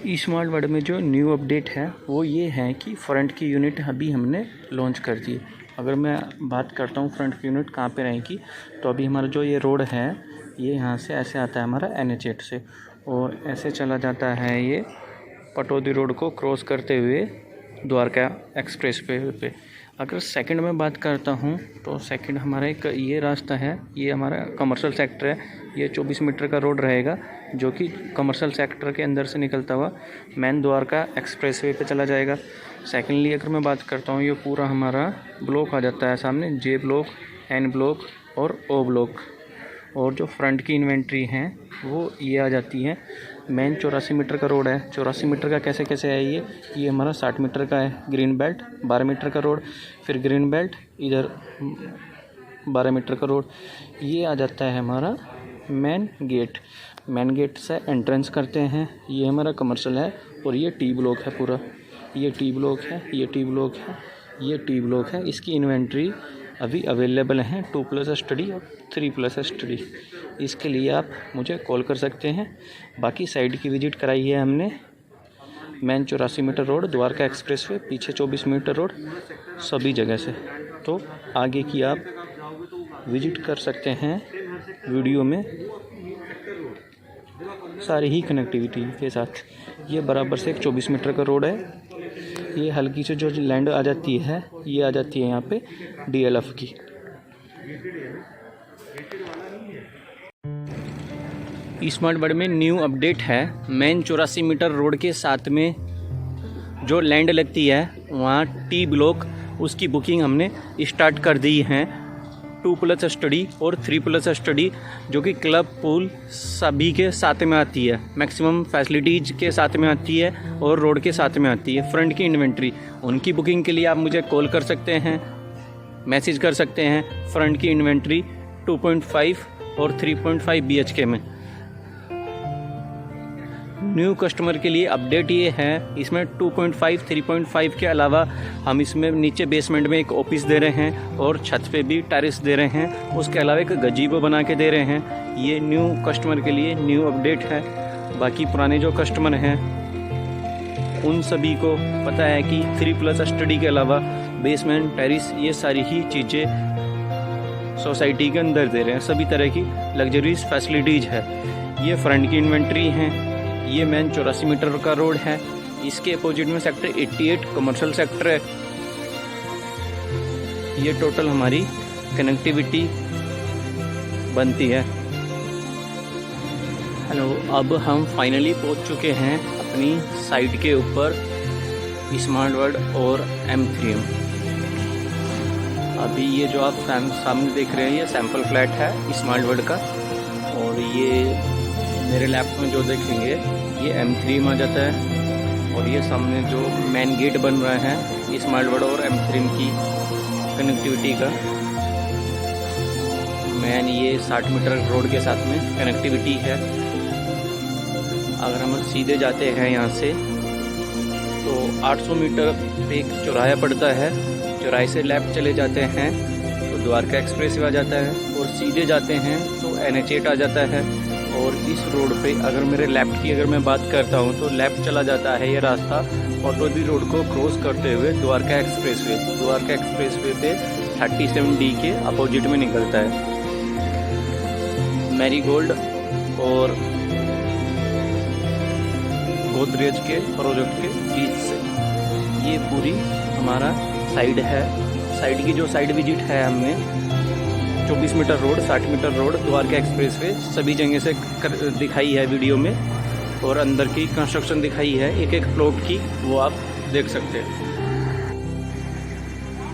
Smart word में जो new update है वो ये है कि फ्रंट की यूनिट अभी हमने लॉन्च कर दी। अगर मैं बात करता हूँ फ्रंट की यूनिट कहाँ पे रहेगी, तो अभी हमारा जो ये रोड है ये यहाँ से ऐसे आता है हमारा NH8 से, और ऐसे चला जाता है ये पटौदी रोड को क्रॉस करते हुए द्वारका एक्सप्रेस वे पे। अगर सेकंड में बात करता हूँ तो सेकंड हमारा एक ये रास्ता है, ये हमारा कमर्शियल सेक्टर है। ये 24 मीटर का रोड रहेगा जो कि कमर्शियल सेक्टर के अंदर से निकलता हुआ मेन द्वारका एक्सप्रेस वे पे चला जाएगा। सेकेंडली अगर मैं बात करता हूँ, ये पूरा हमारा ब्लॉक आ जाता है सामने, J ब्लॉक, N ब्लॉक और O ब्लॉक। और जो फ्रंट की इन्वेंट्री हैं वो ये आ जाती है। मेन 84 मीटर का रोड है। 84 मीटर का कैसे कैसे है ये हमारा 60 मीटर का है। ग्रीन बेल्ट 12 मीटर का रोड, फिर ग्रीन बेल्ट इधर 12 मीटर का रोड। ये आ जाता है हमारा मेन गेट। मेन गेट से एंट्रेंस करते हैं, ये हमारा कमर्शियल है। और ये T ब्लॉक है पूरा, ये T ब्लॉक है, ये T ब्लॉक है, ये T ब्लॉक है। इसकी इन्वेंट्री अभी अवेलेबल हैं 2+ स्टडी और 3+ स्टडी। इसके लिए आप मुझे कॉल कर सकते हैं। बाकी साइड की विजिट कराई है हमने। Main 84 metre road, Dwarka expressway, पीछे 24 मीटर रोड, सभी जगह से। तो आगे की आप विजिट कर सकते हैं। वीडियो में सारी ही कनेक्टिविटी के साथ। ये बराबर से एक 24 मीटर का रोड है। ये हल्की से जो लैंड आ जाती है ये आ जाती है यहाँ पे DLF की। स्मार्ट वर्ड में न्यू अपडेट है। मेन 84 मीटर रोड के साथ में जो लैंड लगती है वहाँ T ब्लॉक, उसकी बुकिंग हमने स्टार्ट कर दी है। 2+ स्टडी और 3+ स्टडी जो कि क्लब पूल सभी के साथ में आती है, मैक्सिमम फैसिलिटीज के साथ में आती है और रोड के साथ में आती है। फ्रंट की इन्वेंट्री उनकी बुकिंग के लिए आप मुझे कॉल कर सकते हैं, मैसेज कर सकते हैं। फ्रंट की इन्वेंट्री 2.5 और 3.5 BHK में। न्यू कस्टमर के लिए अपडेट ये है, इसमें 2.5 3.5 के अलावा हम इसमें नीचे बेसमेंट में एक ऑफिस दे रहे हैं और छत पे भी टेरेस दे रहे हैं। उसके अलावा एक गजीबो बना के दे रहे हैं। ये न्यू कस्टमर के लिए न्यू अपडेट है। बाकी पुराने जो कस्टमर हैं उन सभी को पता है कि 3+ स्टडी के अलावा बेसमेंट, टेरेस, ये सारी ही चीज़ें सोसाइटी के अंदर दे रहे हैं। सभी तरह की लग्जरीज फैसिलिटीज़ है। ये फ्रंट की इन्वेंट्री हैं। ये मेन 84 मीटर का रोड है। इसके अपोजिट में सेक्टर 88 कमर्शियल सेक्टर है। ये टोटल हमारी कनेक्टिविटी बनती है। हेलो, अब हम फाइनली पहुंच चुके हैं अपनी साइट के ऊपर, स्मार्ट वर्ड और M3M। अभी ये जो आप सामने देख रहे हैं ये सैंपल फ्लैट है स्मार्ट वर्ड का। और ये मेरे लैप में जो देखेंगे ये M3M आ जाता है। और ये सामने जो मेन गेट बन रहा है स्मार्ट वर्ड और M3M की कनेक्टिविटी का, मेन ये 60 मीटर रोड के साथ में कनेक्टिविटी है। अगर हम सीधे जाते हैं यहाँ से तो 800 मीटर पे एक चौराहा पड़ता है। चौराहे से लेफ्ट चले जाते हैं तो द्वारका एक्सप्रेस वे आ जाता है, और सीधे जाते हैं तो NH8 आ जाता है। और इस रोड पे अगर मेरे लेफ़्ट की अगर मैं बात करता हूँ तो लेफ़्ट चला जाता है ये रास्ता पटौदी रोड को क्रॉस करते हुए Dwarka express way. Dwarka express way पे 37D के अपोजिट में निकलता है। मैरीगोल्ड और गोदरेज के प्रोजेक्ट के बीच से ये पूरी हमारा साइड है। साइड की जो साइड विजिट है हमने 24 metre road, 60 metre road, Dwarka expressway सभी जगह से दिखाई है वीडियो में। और अंदर की कंस्ट्रक्शन दिखाई है एक एक प्लॉट की, वो आप देख सकते हैं।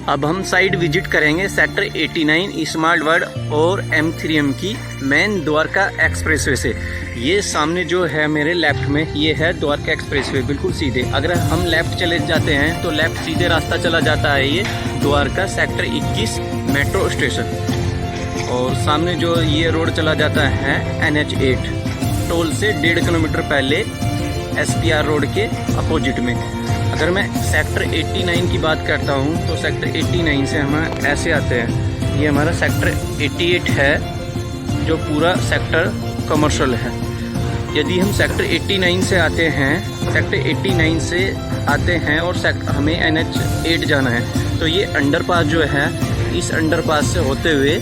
अब हम साइड विजिट करेंगे सेक्टर 89 स्मार्ट वर्ड और M3M की मेन द्वारका एक्सप्रेस वे से। ये सामने जो है मेरे लेफ्ट में ये है द्वारका एक्सप्रेस वे, बिल्कुल सीधे। अगर हम लेफ्ट चले जाते हैं तो लेफ्ट सीधे रास्ता चला जाता है ये द्वारका सेक्टर 21 मेट्रो स्टेशन। और सामने जो ये रोड चला जाता है NH8 टोल से 1.5 किलोमीटर पहले SPR रोड के अपोजिट में। अगर मैं सेक्टर 89 की बात करता हूँ तो सेक्टर 89 से हम ऐसे आते हैं। ये हमारा सेक्टर 88 है जो पूरा सेक्टर कमर्शियल है। यदि हम सेक्टर 89 से आते हैं, सेक्टर 89 से आते हैं और हमें NH8 जाना है, तो ये अंडरपास जो है, इस अंडरपास से होते हुए,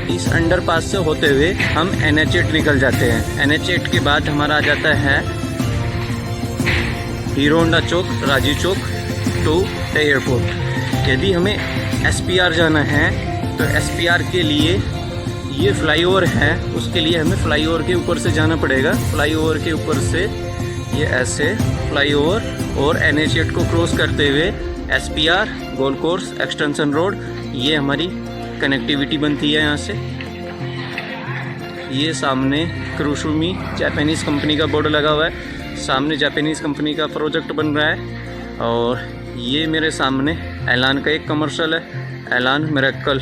इस अंडरपास से होते हुए हम NH8 निकल जाते हैं। NH8 के बाद हमारा आ जाता है Hero Honda Chowk, Rajiv Chowk to airport. यदि हमें SPR जाना है तो SPR के लिए ये फ्लाईओवर है, उसके लिए हमें फ्लाईओवर के ऊपर से जाना पड़ेगा। फ्लाईओवर के ऊपर से ये ऐसे फ्लाईओवर और NH8 को क्रॉस करते हुए SPR, golf course, extension road, ये हमारी कनेक्टिविटी बनती है यहाँ से। ये सामने कुरुशुमी जापानीज़ कंपनी का बोर्ड लगा हुआ है, सामने जापानीज़ कंपनी का प्रोजेक्ट बन रहा है। और ये मेरे सामने एलान का एक कमर्शियल है, एलान मिरेकल।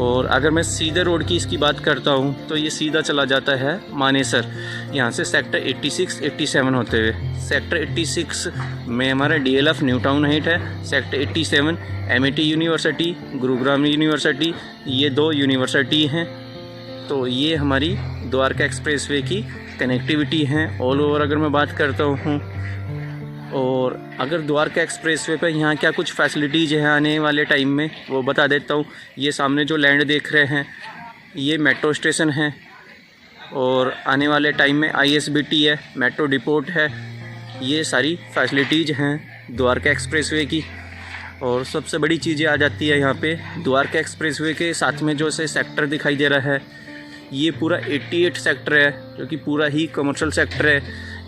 और अगर मैं सीधे रोड की इसकी बात करता हूँ तो ये सीधा चला जाता है मानेसर, यहाँ से सेक्टर 86, 87 होते हुए। सेक्टर 86 में हमारा DLF न्यू टाउन हाइट है। Sector 87 MIT university, Gurugram university, ये 2 यूनिवर्सिटी हैं। तो ये हमारी द्वारका एक्सप्रेसवे की कनेक्टिविटी हैं ऑल ओवर अगर मैं बात करता हूँ। और अगर द्वारका एक्सप्रेसवे पे यहाँ क्या कुछ फैसिलिटीज़ हैं आने वाले टाइम में, वो बता देता हूँ। ये सामने जो लैंड देख रहे हैं, ये मेट्रो स्टेशन है और आने वाले टाइम में ISBT है, मेट्रो डिपोट है। ये सारी फैसिलिटीज़ हैं द्वारका एक्सप्रेसवे की। और सबसे बड़ी चीज़ें आ जाती है यहाँ पे द्वारका एक्सप्रेसवे के साथ में जो से सेक्टर दिखाई दे रहा है, ये पूरा 88 सेक्टर है, जो कि पूरा ही कमर्शियल सेक्टर है।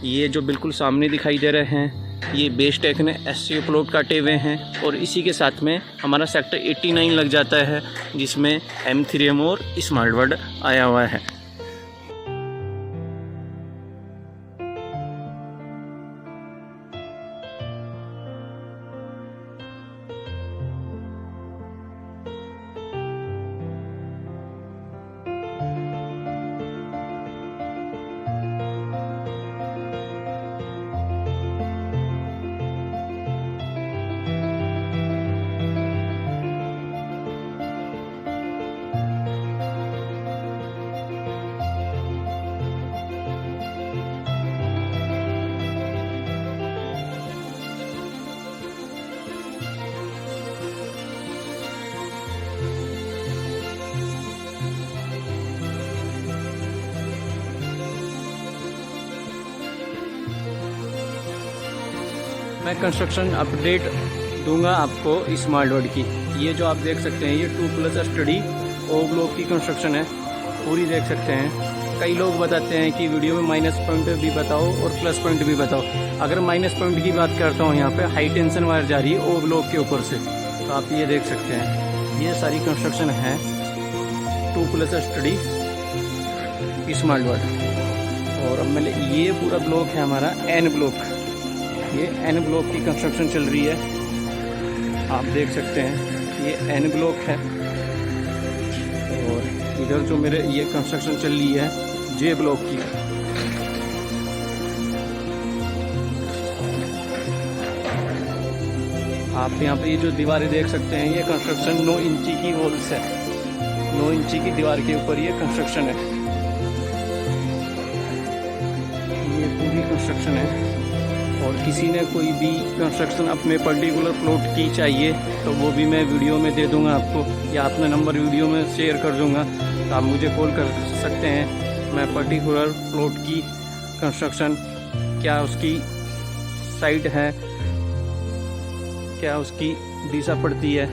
ये जो बिल्कुल सामने दिखाई दे रहे हैं, ये बेस्टेक ने SCO प्लॉट काटे हुए हैं। और इसी के साथ में हमारा सेक्टर 89 लग जाता है, जिसमें M3M और स्मार्ट वर्ल्ड आया हुआ है। मैं कंस्ट्रक्शन अपडेट दूंगा आपको स्मार्ट रोड की। ये जो आप देख सकते हैं, ये 2+ स्टडी ओ ब्लॉक की कंस्ट्रक्शन है, पूरी देख सकते हैं। कई लोग बताते हैं कि वीडियो में माइनस पॉइंट भी बताओ और प्लस पॉइंट भी बताओ। अगर माइनस पॉइंट की बात करता हूँ, यहाँ पे हाई टेंशन वायर जा रही है ओ ब्लॉक के ऊपर से, तो आप ये देख सकते हैं। ये सारी कंस्ट्रक्शन है 2+ स्टडी स्मार्ट रोड। और अब मैंने ये पूरा ब्लॉक है हमारा N ब्लॉक, ये N ब्लॉक की कंस्ट्रक्शन चल रही है, आप देख सकते हैं। ये N ब्लॉक है। और इधर जो मेरे ये कंस्ट्रक्शन चल रही है J ब्लॉक की। आप यहाँ पे ये जो दीवारें देख सकते हैं, ये कंस्ट्रक्शन 9 इंची की वॉल्स है, 9 इंची की दीवार के ऊपर ये कंस्ट्रक्शन है। ये पूरी कंस्ट्रक्शन है। और किसी ने कोई भी कंस्ट्रक्शन अपने पर्टिकुलर प्लॉट की चाहिए तो वो भी मैं वीडियो में दे दूंगा आपको, या अपना नंबर वीडियो में शेयर कर दूंगा, तो आप मुझे कॉल कर सकते हैं। मैं पर्टिकुलर प्लॉट की कंस्ट्रक्शन, क्या उसकी साइट है, क्या उसकी दिशा पड़ती है,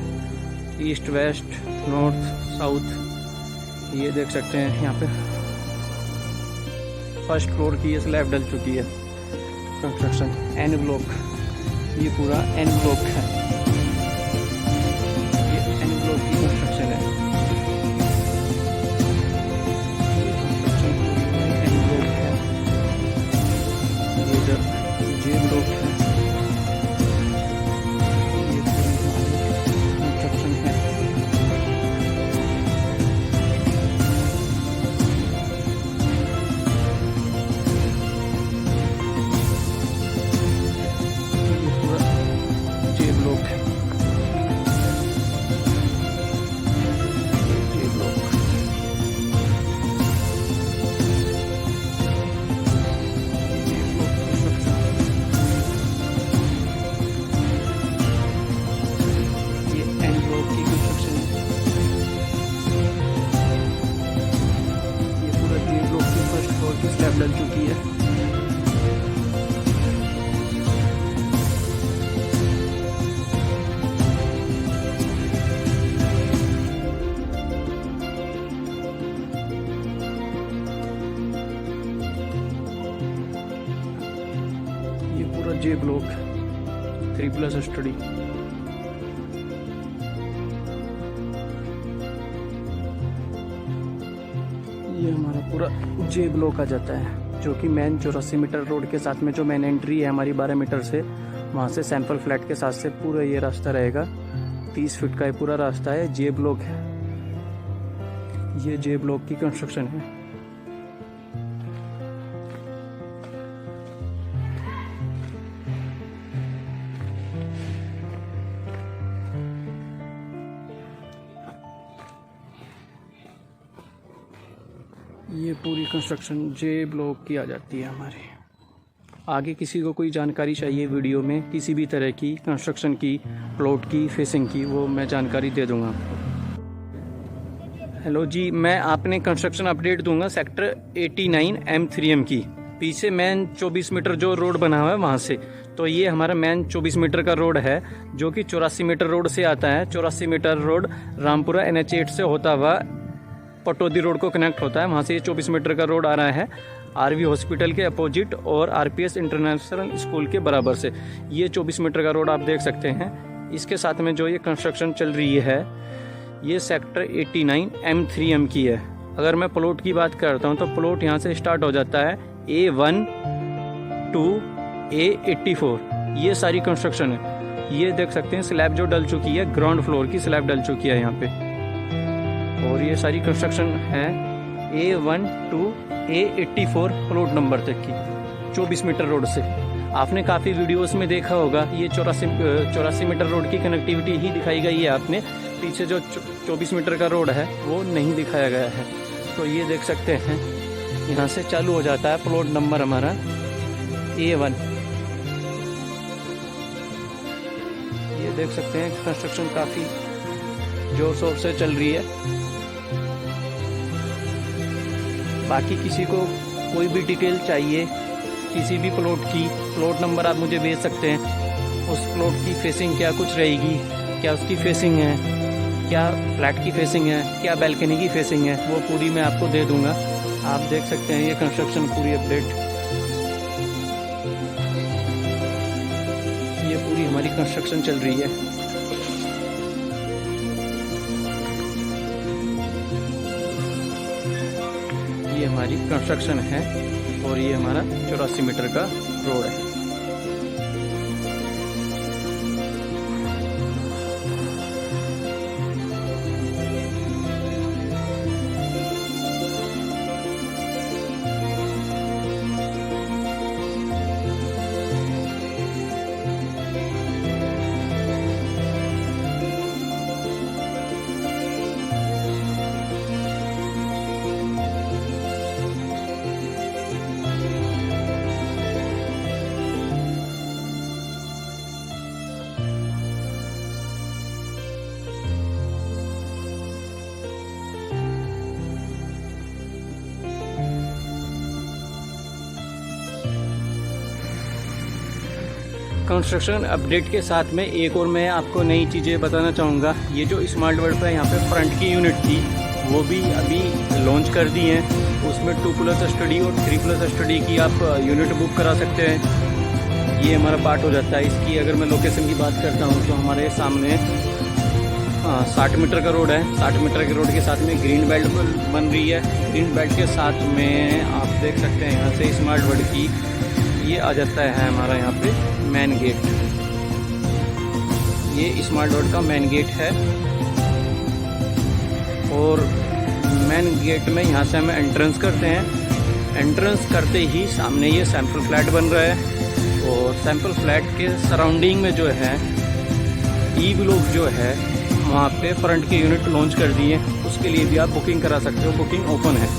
ईस्ट वेस्ट नॉर्थ साउथ, ये देख सकते हैं। यहाँ पे फर्स्ट फ्लोर की ये स्लैब डल चुकी है। कंस्ट्रक्शन N ब्लॉक, ये पूरा N ब्लॉक है, ये N ब्लॉक की कंस्ट्रक्शन है। N ब्लॉक है, ये इधर J ब्लॉक है, ये कंस्ट्रक्शन है। J ब्लॉक है। डल चुकी है। ये पूरा जे ब्लॉक 3+ स्टडी। ये हमारा पूरा जे ब्लॉक आ जाता है, जो कि मेन 84 मीटर रोड के साथ में जो मेन एंट्री है हमारी 12 मीटर से, वहाँ से सैंपल फ्लैट के साथ से पूरा ये रास्ता रहेगा। 30 फीट का ये पूरा रास्ता है। जे ब्लॉक है, ये जे ब्लॉक की कंस्ट्रक्शन है। ये पूरी कंस्ट्रक्शन जे ब्लॉक की आ जाती है हमारे। आगे किसी को कोई जानकारी चाहिए वीडियो में किसी भी तरह की कंस्ट्रक्शन की, प्लॉट की, फेसिंग की, वो मैं जानकारी दे दूंगा आपको। हेलो जी, मैं आपने कंस्ट्रक्शन अपडेट दूंगा सेक्टर 89 M3M की। पीछे मेन 24 मीटर जो रोड बना हुआ है वहाँ से, तो ये हमारा मेन 24 मीटर का रोड है, जो कि 84 मीटर रोड से आता है। 84 मीटर रोड रामपुरा NH8 से होता हुआ पटौदी रोड को कनेक्ट होता है। वहाँ से ये 24 मीटर का रोड आ रहा है RV हॉस्पिटल के अपोजिट और RPS इंटरनेशनल स्कूल के बराबर से। ये 24 मीटर का रोड आप देख सकते हैं। इसके साथ में जो ये कंस्ट्रक्शन चल रही है, ये सेक्टर 89 M3M की है। अगर मैं प्लॉट की बात करता हूँ तो प्लॉट यहाँ से स्टार्ट हो जाता है A1 to A84। ये सारी कंस्ट्रक्शन है। ये देख सकते हैं स्लैब जो डल चुकी है, ग्राउंड फ्लोर की स्लैब डल चुकी है यहाँ पे। और ये सारी कंस्ट्रक्शन है A1 to A84 plot number तक की 24 मीटर रोड से। आपने काफ़ी वीडियोस में देखा होगा, ये 84 मीटर रोड की कनेक्टिविटी ही दिखाई गई है। आपने पीछे जो 24 मीटर का रोड है वो नहीं दिखाया गया है। तो ये देख सकते हैं यहाँ से चालू हो जाता है प्लॉट नंबर हमारा A1। ये देख सकते हैं कंस्ट्रक्शन काफ़ी जोर शोर से चल रही है। बाकी किसी को कोई भी डिटेल चाहिए किसी भी प्लॉट की, प्लॉट नंबर आप मुझे भेज सकते हैं। उस प्लॉट की फेसिंग क्या कुछ रहेगी, क्या उसकी फेसिंग है, क्या फ्लैट की फेसिंग है, क्या बैल्कनी की फेसिंग है, वो पूरी मैं आपको दे दूंगा। आप देख सकते हैं ये कंस्ट्रक्शन पूरी अपडेट, ये पूरी हमारी कंस्ट्रक्शन चल रही है। ये हमारी कंस्ट्रक्शन है और ये हमारा 84 मीटर का रोड है। कंस्ट्रक्शन अपडेट के साथ में एक और मैं आपको नई चीज़ें बताना चाहूँगा। ये जो स्मार्ट वर्ल्ड है यहाँ पे फ्रंट की यूनिट थी वो भी अभी लॉन्च कर दी है। उसमें 2+ स्टडी और 3+ स्टडी की आप यूनिट बुक करा सकते हैं। ये हमारा पार्ट हो जाता है। इसकी अगर मैं लोकेशन की बात करता हूँ तो हमारे सामने 60 मीटर का रोड है। 60 मीटर के रोड के साथ में ग्रीन बेल्ट बन रही है। ग्रीन बेल्ट के साथ में आप देख सकते हैं यहाँ से स्मार्ट वर्ल्ड की ये आ जाता है हमारा यहाँ पे मेन गेट। ये स्मार्ट वर्ल्ड का मेन गेट है और मेन गेट में यहाँ से हम एंट्रेंस करते हैं। एंट्रेंस करते ही सामने ये सैंपल फ्लैट बन रहा है और सैंपल फ्लैट के सराउंडिंग में जो है ई ब्लॉक जो है वहाँ पे फ्रंट की यूनिट लॉन्च कर दी है। उसके लिए भी आप बुकिंग करा सकते हो, बुकिंग ओपन है।